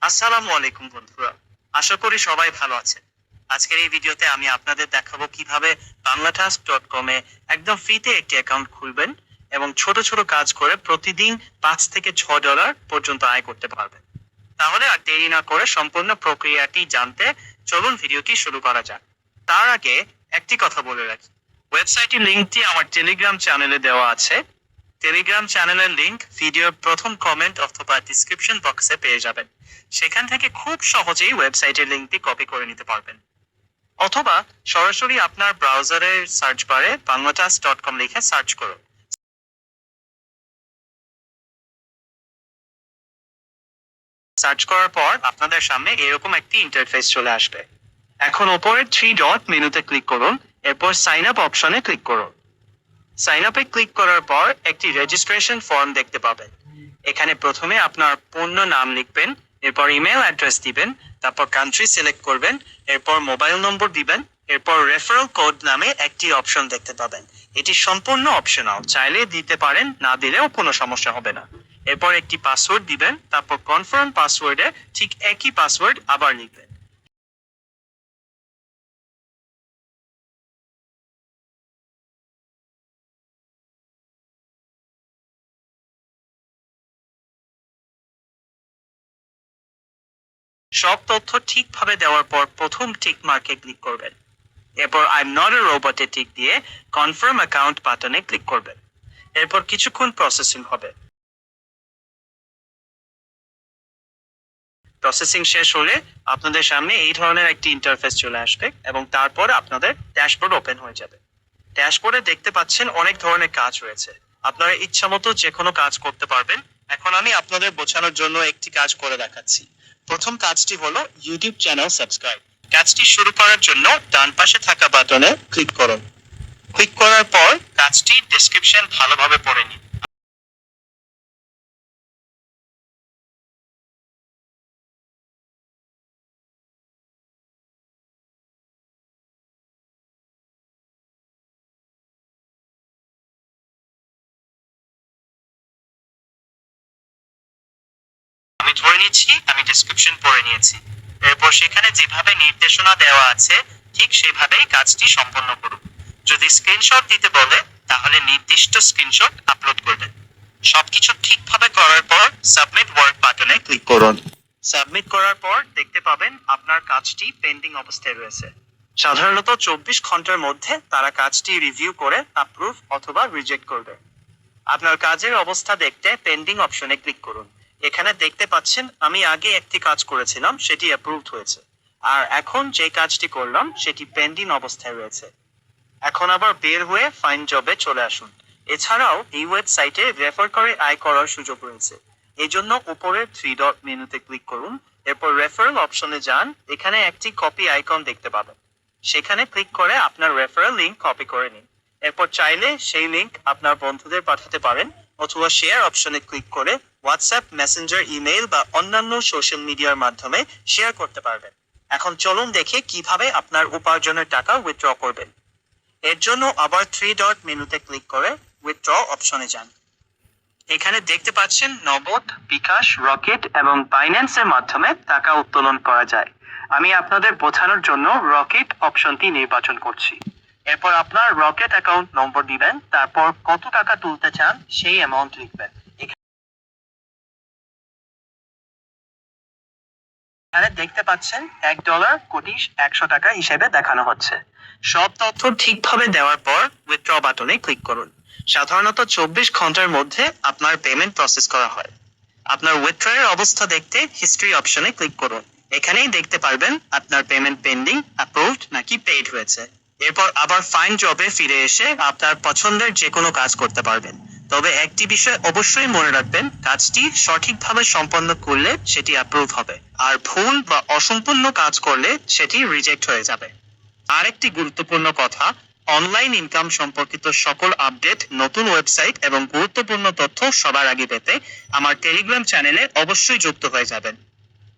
আসসালামু আলাইকুম বন্ধুরা। আশা করি সবাই ভালো আছেন। আজকের এই ভিডিওতে আমি আপনাদের দেখাবো কিভাবে বাংলাটাস্ক.com এ একদম ফ্রিতে একটি অ্যাকাউন্ট খুলবেন এবং ছোট ছোট কাজ করে প্রতিদিন $5 থেকে $6 পর্যন্ত আয় করতে পারবেন। তাহলে আর দেরি না করে সম্পূর্ণ প্রক্রিয়াটি জানতে চলুন ভিডিওটি শুরু করা যাক। তার আগে একটি কথা বলে রাখি, ওয়েবসাইটের লিঙ্কটি আমার টেলিগ্রাম চ্যানেলে দেওয়া আছে। টেলিগ্রাম চ্যানেলের লিংক ভিডিওর প্রথম কমেন্ট অথবা ডিসক্রিপশন বক্সে পেয়ে যাবেন। সেখান থেকে খুব সহজেই ওয়েবসাইটের লিংকটি কপি করে নিতে পারবেন, অথবা সরাসরি আপনার ব্রাউজারের সার্চ বারে banglatas.com লিখে সার্চ করুন। সার্চ করার পর আপনাদের সামনে এরকম একটি ইন্টারফেস চলে আসবে। এখন উপরের 3 ডট মেনুতে ক্লিক করুন, এরপর সাইন আপ অপশনে ক্লিক করুন। সাইন আপে ক্লিক করার পর একটি রেজিস্ট্রেশন ফর্ম দেখতে পাবেন। এখানে প্রথমে আপনার পূর্ণ নাম লিখবেন, এরপর ইমেল অ্যাড্রেস দিবেন, তারপর কান্ট্রি সিলেক্ট করবেন, এরপর মোবাইল নম্বর দিবেন, এরপর রেফারেল কোড নামে একটি অপশন দেখতে পাবেন। এটি সম্পূর্ণ অপশনাল, চাইলে দিতে পারেন, না দিলেও কোনো সমস্যা হবে না। এরপর একটি পাসওয়ার্ড দিবেন, তারপর কনফার্ম পাসওয়ার্ডে ঠিক একই পাসওয়ার্ড আবার লিখবেন। সব তথ্য ঠিকভাবে দেওয়ার পর প্রথম টিক মার্কে ক্লিক করবেন। এরপর আই এম নট এ রোবটে টিক দিয়ে কনফার্ম অ্যাকাউন্ট বাটনে ক্লিক করবেন। এরপর কিছুক্ষণ প্রসেসিং হবে। প্রসেসিং শেষ হলে আপনাদের সামনে এই ধরনের একটি ইন্টারফেস চলে আসবে এবং তারপর আপনাদের ড্যাশবোর্ড ওপেন হয়ে যাবে। ড্যাশবোর্ডে দেখতে পাচ্ছেন অনেক ধরনের কাজ রয়েছে। আপনারা ইচ্ছামতো যে কোনো কাজ করতে পারবেন। এখন আমি আপনাদের বোঝানোর জন্য একটি কাজ করে দেখাচ্ছি। প্রথম কাজটি হলো ইউটিউব চ্যানেল সাবস্ক্রাইব। কাজটি শুরু করার জন্য ডান পাশে থাকা বাটনে ক্লিক করুন। ক্লিক করার পর কাজটি ডেসক্রিপশন ভালোভাবে পড়ে নিন। আমি ধরে নিচ্ছি আমি ডেসক্রিপশন পড়ে নিয়েছি। এরপর সেখানে যেভাবে নির্দেশনা দেওয়া আছে ঠিক সেভাবেই কাজটি সম্পন্ন করুন। যদি স্ক্রিনশট দিতে বলে তাহলে নির্দিষ্ট স্ক্রিনশট আপলোড করবেন। সবকিছু ঠিকভাবে করার পর সাবমিট ওয়ার্ক বাটনে ক্লিক করুন। সাবমিট করার পর দেখতে পাবেন আপনার কাজটি পেন্ডিং অবস্থায় রয়েছে। সাধারণত 24 ঘন্টার মধ্যে তারা কাজটি রিভিউ করে অ্যাপ্রুভ অথবা রিজেক্ট করবে। আপনার কাজের অবস্থা দেখতে পেন্ডিং অপশনে ক্লিক করুন। এখানে দেখতে পাচ্ছেন আমি আগে একটি কাজ করেছিলাম, সেটি অ্যাপ্রুভড হয়েছে, আর এখন যে কাজটি করলাম সেটি পেন্ডিং অবস্থায় রয়েছে। এখন আবার বের হয়ে ফাইন জবে চলে আসুন। এছাড়াও এই ওয়েবসাইটে রেফার করে আয় করার সুযোগ রয়েছে। এই জন্য উপরের 3 ডট মেনুতে ক্লিক করুন, এরপর রেফারেল অপশনে যান। এখানে একটি কপি আইকন দেখতে পাবেন, সেখানে ক্লিক করে আপনার রেফারেল লিংক কপি করে নিন। এরপর চাইলে সেই লিংক আপনার বন্ধুদের পাঠাতে পারেন, অথবা শেয়ার অপশনে ক্লিক করে হোয়াটসঅ্যাপ, মেসেঞ্জার, ইমেইল বা অন্যান্য সোশ্যাল মিডিয়ার মাধ্যমে শেয়ার করতে পারবেন। এখন চলুন দেখে কিভাবে আপনার উপার্জনের টাকা উইথড্র করবেন। এর জন্য আবার 3 ডট মেনুতে ক্লিক করে উইথড্র অপশনে যান। এখানে দেখতে পাচ্ছেন নগদ, বিকাশ, রকেট এবং বাইন্যান্সের মাধ্যমে টাকা উত্তোলন করা যায়। আমি আপনাদের বোঝানোর জন্য রকেট অপশনটি নির্বাচন করছি। এরপর আপনার রকেট অ্যাকাউন্ট নম্বর দিবেন, তারপর কত টাকা তুলতে চান সেই অ্যামাউন্ট লিখবেন। এখানে দেখতে পাচ্ছেন $1 কোটি 100 টাকা হিসেবে দেখানো হচ্ছে। সব তথ্য ঠিকভাবে দেওয়ার পর উইথড্র বাটনে ক্লিক করুন। সাধারণত 24 ঘন্টার মধ্যে আপনার পেমেন্ট প্রসেস করা হয়। আপনার উইথড্রয়ের অবস্থা দেখতে হিস্ট্রি অপশনে ক্লিক করুন। এখানেই দেখতে পারবেন আপনার পেমেন্ট পেন্ডিং, অ্যাপ্রুভড নাকি পেইড হয়েছে। এরপর আবার ফাইন জবে ফিরে এসে আপনার পছন্দের যে কোনো কাজ করতে পারবেন। তবে একটি বিষয় অবশ্যই মনে রাখবেন, কাজটি সঠিকভাবে সম্পন্ন করলে সেটি অ্যাপ্রুভ হবে, আর ভুল বা অসম্পূর্ণ কাজ করলে সেটি রিজেক্ট হয়ে যাবে। আরেকটি গুরুত্বপূর্ণ কথা, অনলাইন ইনকাম সম্পর্কিত সকল আপডেট, নতুন ওয়েবসাইট এবং গুরুত্বপূর্ণ তথ্য সবার আগে পেতে আমার টেলিগ্রাম চ্যানেলে অবশ্যই যুক্ত হয়ে যাবেন।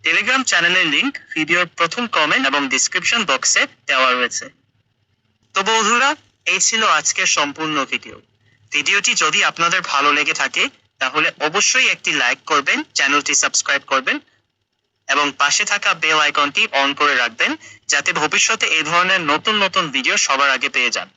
টেলিগ্রাম চ্যানেলের লিংক ভিডিওর প্রথম কমেন্ট এবং ডিসক্রিপশন বক্সে দেওয়া রয়েছে। তো বন্ধুরা, এই ছিল আজকের সম্পূর্ণ ভিডিও। ভিডিওটি যদি আপনাদের ভালো লেগে থাকে তাহলে অবশ্যই একটি লাইক করবেন, চ্যানেলটি সাবস্ক্রাইব করবেন এবং পাশে থাকা বেল আইকনটি অন করে রাখবেন যাতে ভবিষ্যতে এই ধরনের নতুন নতুন ভিডিও সবার আগে পেয়ে যান।